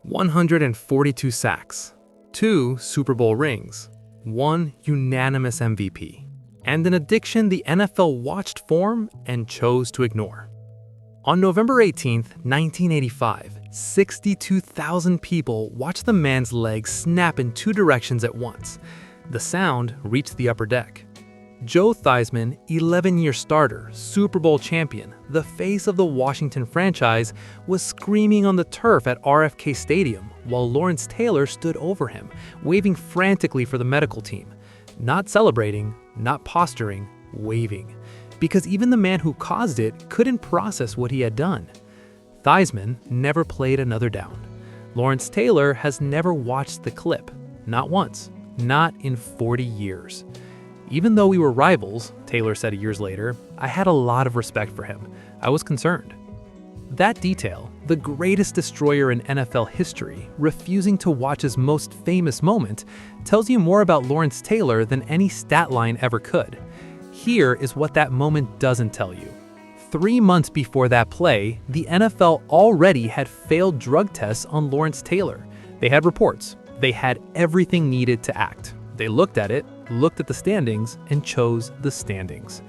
142 sacks, 2 Super Bowl rings, 1 unanimous MVP, and an addiction the NFL watched form and chose to ignore. On November 18, 1985, 62,000 people watched the man's legs snap in 2 directions at once. The sound reached the upper deck. Joe Theismann, 11-year starter, Super Bowl champion, the face of the Washington franchise, was screaming on the turf at RFK Stadium while Lawrence Taylor stood over him, waving frantically for the medical team. Not celebrating, not posturing, waving. Because even the man who caused it couldn't process what he had done. Theismann never played another down. Lawrence Taylor has never watched the clip. Not once. Not in 40 years. Even though we were rivals, Taylor said years later, I had a lot of respect for him. I was concerned. That detail, the greatest destroyer in NFL history, refusing to watch his most famous moment, tells you more about Lawrence Taylor than any stat line ever could. Here is what that moment doesn't tell you. 3 months before that play, the NFL already had failed drug tests on Lawrence Taylor. They had reports. They had everything needed to act. They looked at it, looked at the standings, and chose the standings.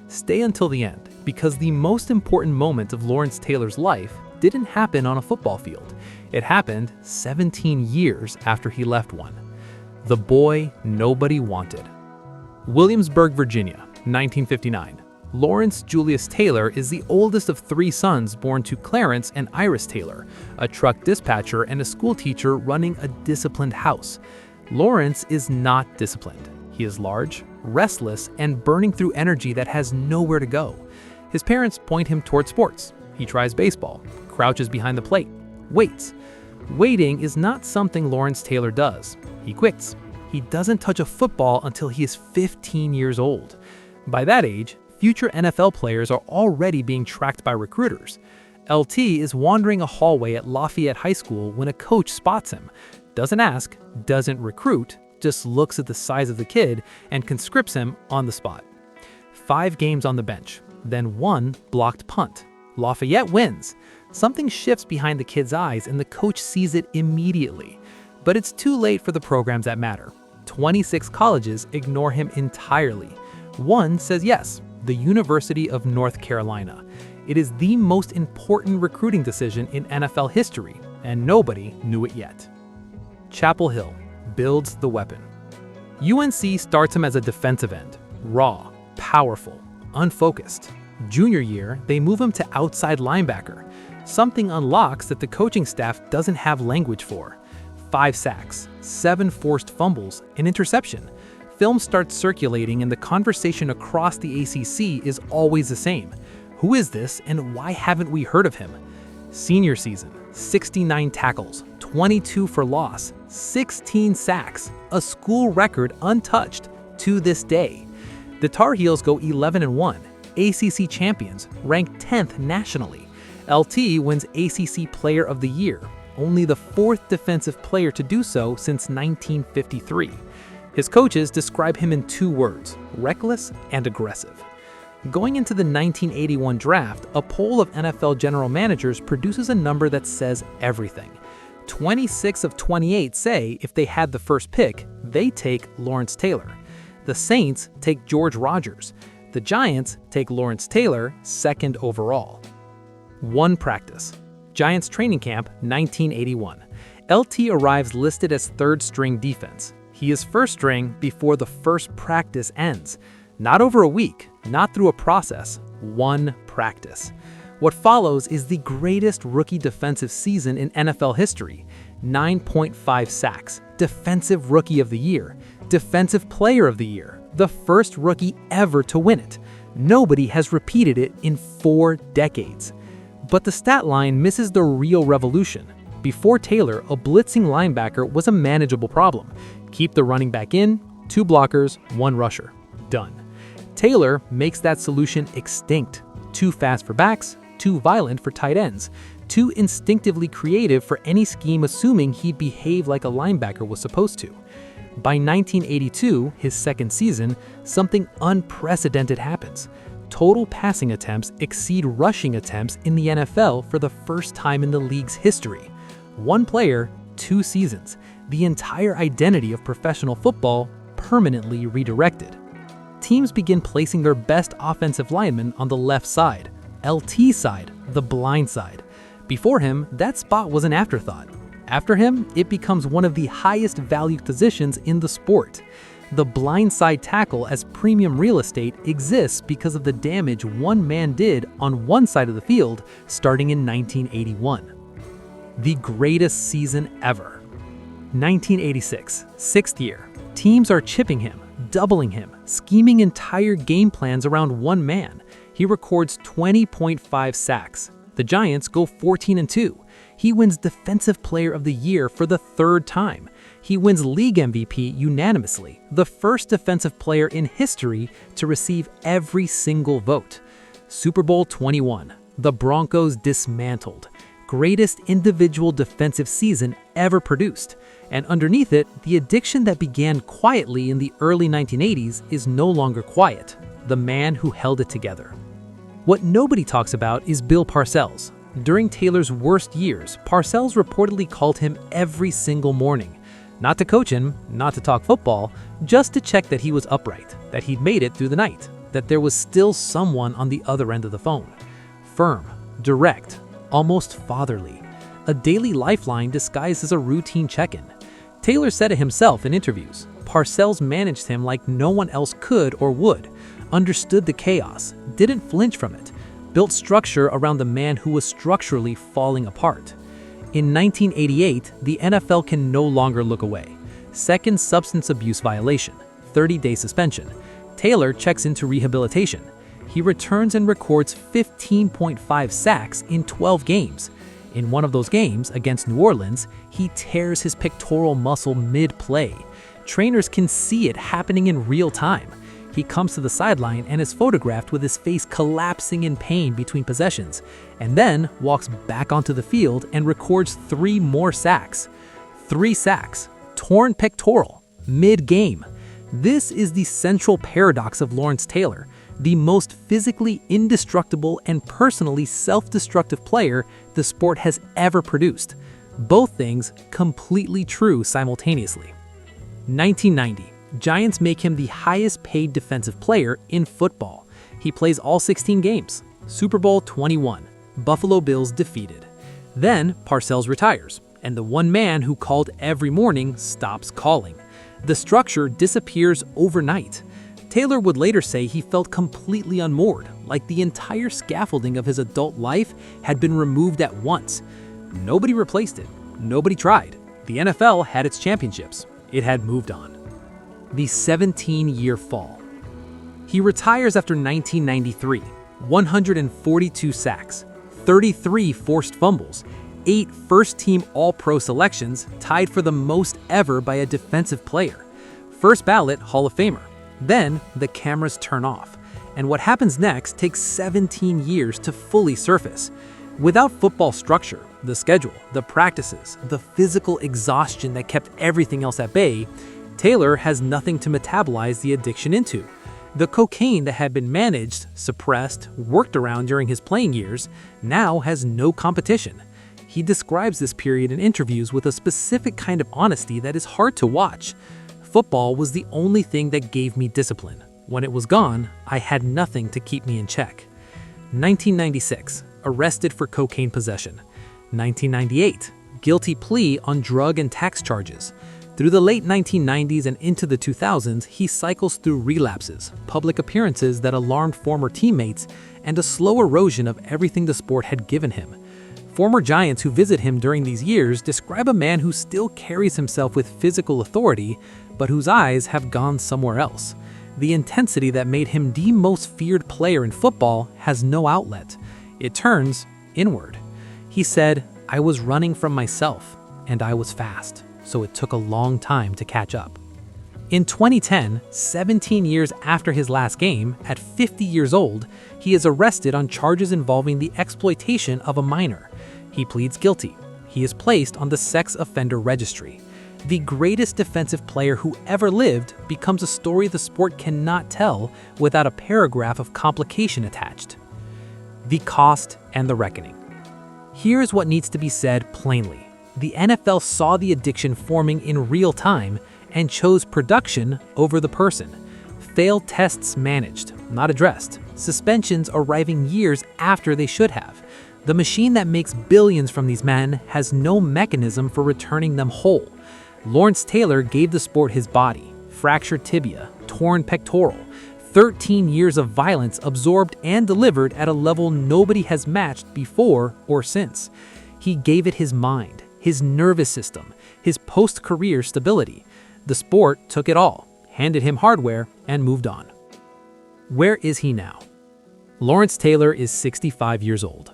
Stay until the end, because the most important moment of Lawrence Taylor's life didn't happen on a football field. It happened 17 years after he left one. The boy nobody wanted. Williamsburg, Virginia, 1959. Lawrence Julius Taylor is the oldest of 3 sons born to Clarence and Iris Taylor, a truck dispatcher and a school teacher running a disciplined house. Lawrence is not disciplined. He is large, restless, and burning through energy that has nowhere to go. His parents point him toward sports. He tries baseball, crouches behind the plate, waits. Waiting is not something Lawrence Taylor does. He quits. He doesn't touch a football until he is 15 years old. By that age, future NFL players are already being tracked by recruiters. LT is wandering a hallway at Lafayette High School when a coach spots him. Doesn't ask, doesn't recruit, just looks at the size of the kid and conscripts him on the spot. 5 games on the bench, then 1 blocked punt. Lafayette wins. Something shifts behind the kid's eyes and the coach sees it immediately. But it's too late for the programs that matter. 26 colleges ignore him entirely. 1 says yes, the University of North Carolina. It is the most important recruiting decision in NFL history, and nobody knew it yet. Chapel Hill builds the weapon. UNC starts him as a defensive end, raw, powerful, unfocused. Junior year, they move him to outside linebacker. Something unlocks that the coaching staff doesn't have language for. 5 sacks, 7 forced fumbles, an interception. Film starts circulating and the conversation across the ACC is always the same. Who is this and why haven't we heard of him? Senior season, 69 tackles, 22 for loss, 16 sacks, a school record untouched to this day. The Tar Heels go 11-1, ACC champions, ranked 10th nationally. LT wins ACC Player of the Year, only the 4th defensive player to do so since 1953. His coaches describe him in 2 words, reckless and aggressive. Going into the 1981 draft, a poll of NFL general managers produces a number that says everything. 26 of 28 say if they had the first pick, they take Lawrence Taylor. The Saints take George Rogers. The Giants take Lawrence Taylor, 2nd overall. 1 practice. Giants training camp, 1981. LT arrives listed as 3rd string defense. He is 1st string before the first practice ends. Not over a week, not through a process, 1 practice. What follows is the greatest rookie defensive season in NFL history. 9.5 sacks, Defensive Rookie of the Year, Defensive Player of the Year, the first rookie ever to win it. Nobody has repeated it in 4 decades. But the stat line misses the real revolution. Before Taylor, a blitzing linebacker was a manageable problem. Keep the running back in, 2 blockers, 1 rusher. Done. Taylor makes that solution extinct. Too fast for backs, too violent for tight ends, too instinctively creative for any scheme assuming he'd behave like a linebacker was supposed to. By 1982, his 2nd season, something unprecedented happens. Total passing attempts exceed rushing attempts in the NFL for the first time in the league's history. One player, 2 seasons. The entire identity of professional football permanently redirected. Teams begin placing their best offensive linemen on the left side, LT side, the blind side. Before him, that spot was an afterthought. After him, it becomes one of the highest valued positions in the sport. The blind side tackle as premium real estate exists because of the damage one man did on one side of the field starting in 1981. The greatest season ever. 1986, 6th year. Teams are chipping him, doubling him, scheming entire game plans around one man. He records 20.5 sacks. The Giants go 14-2. He wins Defensive Player of the Year for the 3rd time. He wins League MVP unanimously, the first defensive player in history to receive every single vote. Super Bowl 21. The Broncos dismantled. Greatest individual defensive season ever produced. And underneath it, the addiction that began quietly in the early 1980s is no longer quiet. The man who held it together. What nobody talks about is Bill Parcells. During Taylor's worst years, Parcells reportedly called him every single morning. Not to coach him, not to talk football, just to check that he was upright, that he'd made it through the night, that there was still someone on the other end of the phone. Firm, direct, almost fatherly. A daily lifeline disguised as a routine check-in. Taylor said it himself in interviews. Parcells managed him like no one else could or would, understood the chaos, didn't flinch from it, built structure around the man who was structurally falling apart. In 1988, the NFL can no longer look away. Second substance abuse violation, 30-day suspension. Taylor checks into rehabilitation. He returns and records 15.5 sacks in 12 games. In one of those games, against New Orleans, he tears his pectoral muscle mid-play. Trainers can see it happening in real time. He comes to the sideline and is photographed with his face collapsing in pain between possessions, and then walks back onto the field and records 3 more sacks. 3 sacks, torn pectoral, mid-game. This is the central paradox of Lawrence Taylor, the most physically indestructible and personally self-destructive player the sport has ever produced. Both things completely true simultaneously. 1990. Giants make him the highest paid defensive player in football. He plays all 16 games. Super Bowl 21. Buffalo Bills defeated. Then Parcells retires, and the one man who called every morning stops calling. The structure disappears overnight. Taylor would later say he felt completely unmoored, like the entire scaffolding of his adult life had been removed at once. Nobody replaced it. Nobody tried. The NFL had its championships. It had moved on. The 17-year fall. He retires after 1993, 142 sacks, 33 forced fumbles, 8 first-team All-Pro selections tied for the most ever by a defensive player. First ballot Hall of Famer. Then the cameras turn off, and what happens next takes 17 years to fully surface. Without football structure, the schedule, the practices, the physical exhaustion that kept everything else at bay, Taylor has nothing to metabolize the addiction into. The cocaine that had been managed, suppressed, worked around during his playing years, now has no competition. He describes this period in interviews with a specific kind of honesty that is hard to watch. Football was the only thing that gave me discipline. When it was gone, I had nothing to keep me in check. 1996, arrested for cocaine possession. 1998, guilty plea on drug and tax charges. Through the late 1990s and into the 2000s, he cycles through relapses, public appearances that alarmed former teammates, and a slow erosion of everything the sport had given him. Former Giants who visit him during these years describe a man who still carries himself with physical authority, but whose eyes have gone somewhere else. The intensity that made him the most feared player in football has no outlet. It turns inward. He said, "I was running from myself, and I was fast, so it took a long time to catch up." In 2010, 17 years after his last game, at 50 years old, he is arrested on charges involving the exploitation of a minor. He pleads guilty. He is placed on the sex offender registry. The greatest defensive player who ever lived becomes a story the sport cannot tell without a paragraph of complication attached. The cost and the reckoning. Here's what needs to be said plainly. The NFL saw the addiction forming in real time and chose production over the person. Failed tests managed, not addressed. Suspensions arriving years after they should have. The machine that makes billions from these men has no mechanism for returning them whole. Lawrence Taylor gave the sport his body, fractured tibia, torn pectoral, 13 years of violence absorbed and delivered at a level nobody has matched before or since. He gave it his mind, his nervous system, his post-career stability. The sport took it all, handed him hardware, and moved on. Where is he now? Lawrence Taylor is 65 years old.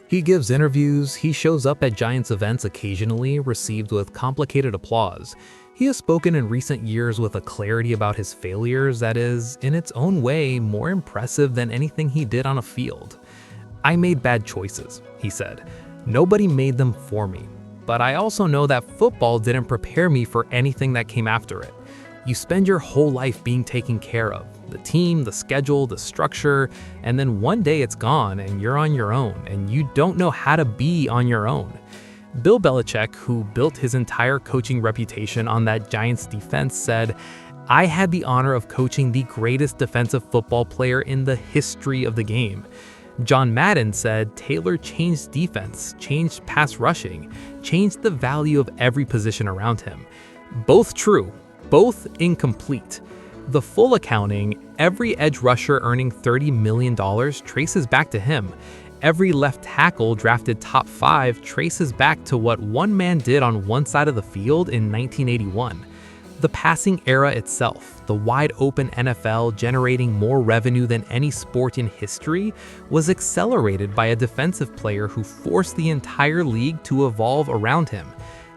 He gives interviews, he shows up at Giants events occasionally, received with complicated applause. He has spoken in recent years with a clarity about his failures that is, in its own way, more impressive than anything he did on a field. "I made bad choices," he said. "Nobody made them for me. But I also know that football didn't prepare me for anything that came after it. You spend your whole life being taken care of, the team, the schedule, the structure, and then one day it's gone and you're on your own and you don't know how to be on your own." Bill Belichick, who built his entire coaching reputation on that Giants defense, said, "I had the honor of coaching the greatest defensive football player in the history of the game." John Madden said Taylor changed defense, changed pass rushing, changed the value of every position around him. Both true, both incomplete. The full accounting, every edge rusher earning $30 million traces back to him. Every left tackle drafted top 5 traces back to what one man did on one side of the field in 1981. The passing era itself, the wide-open NFL generating more revenue than any sport in history, was accelerated by a defensive player who forced the entire league to evolve around him.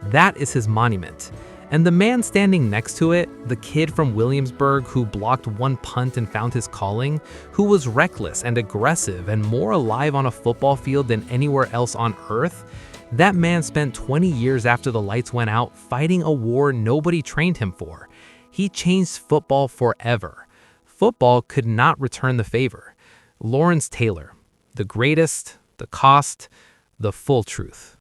That is his monument. And the man standing next to it, the kid from Williamsburg who blocked one punt and found his calling, who was reckless and aggressive and more alive on a football field than anywhere else on earth, that man spent 20 years after the lights went out fighting a war nobody trained him for. He changed football forever. Football could not return the favor. Lawrence Taylor, the greatest, the cost, the full truth.